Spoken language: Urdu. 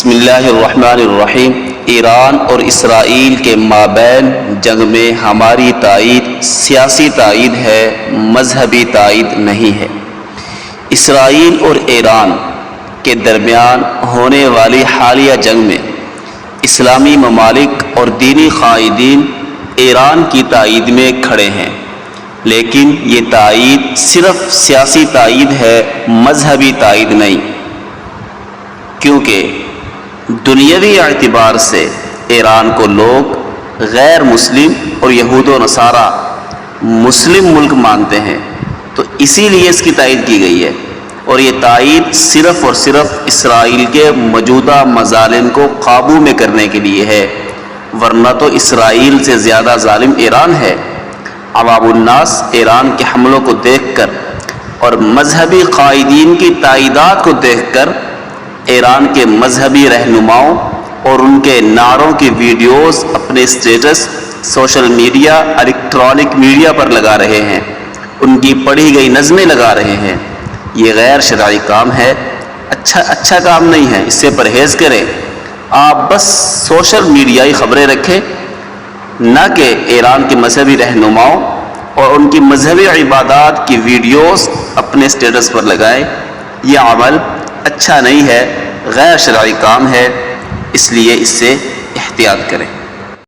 بسم اللہ الرحمن الرحیم۔ ایران اور اسرائیل کے مابین جنگ میں ہماری تائید سیاسی تائید ہے، مذہبی تائید نہیں ہے۔ اسرائیل اور ایران کے درمیان ہونے والی حالیہ جنگ میں اسلامی ممالک اور دینی قائدین ایران کی تائید میں کھڑے ہیں، لیکن یہ تائید صرف سیاسی تائید ہے، مذہبی تائید نہیں، کیونکہ دنیاوی اعتبار سے ایران کو لوگ غیر مسلم اور یہود و نصارہ مسلم ملک مانتے ہیں، تو اسی لیے اس کی تائید کی گئی ہے، اور یہ تائید صرف اور صرف اسرائیل کے موجودہ مظالم کو قابو میں کرنے کے لیے ہے، ورنہ تو اسرائیل سے زیادہ ظالم ایران ہے۔ عوام الناس ایران کے حملوں کو دیکھ کر اور مذہبی قائدین کی تائیدات کو دیکھ کر ایران کے مذہبی رہنماؤں اور ان کے نعروں کی ویڈیوز اپنے status, social media, electronic media پر لگا رہے ہیں، ان کی پڑھی گئی نظمیں لگا رہے ہیں۔ یہ غیر شرعی کام ہے، اچھا کام نہیں ہے، اس سے پرہیز کریں۔ آپ بس سوشل میڈیائی خبریں رکھیں، نہ کہ ایران کے مذہبی رہنماؤں اور ان کی مذہبی عبادات کی ویڈیوز اپنے اسٹیٹس پر لگائیں۔ یہ عمل اچھا نہیں ہے، غیر شرعی کام ہے، اس لیے اس سے احتیاط کریں۔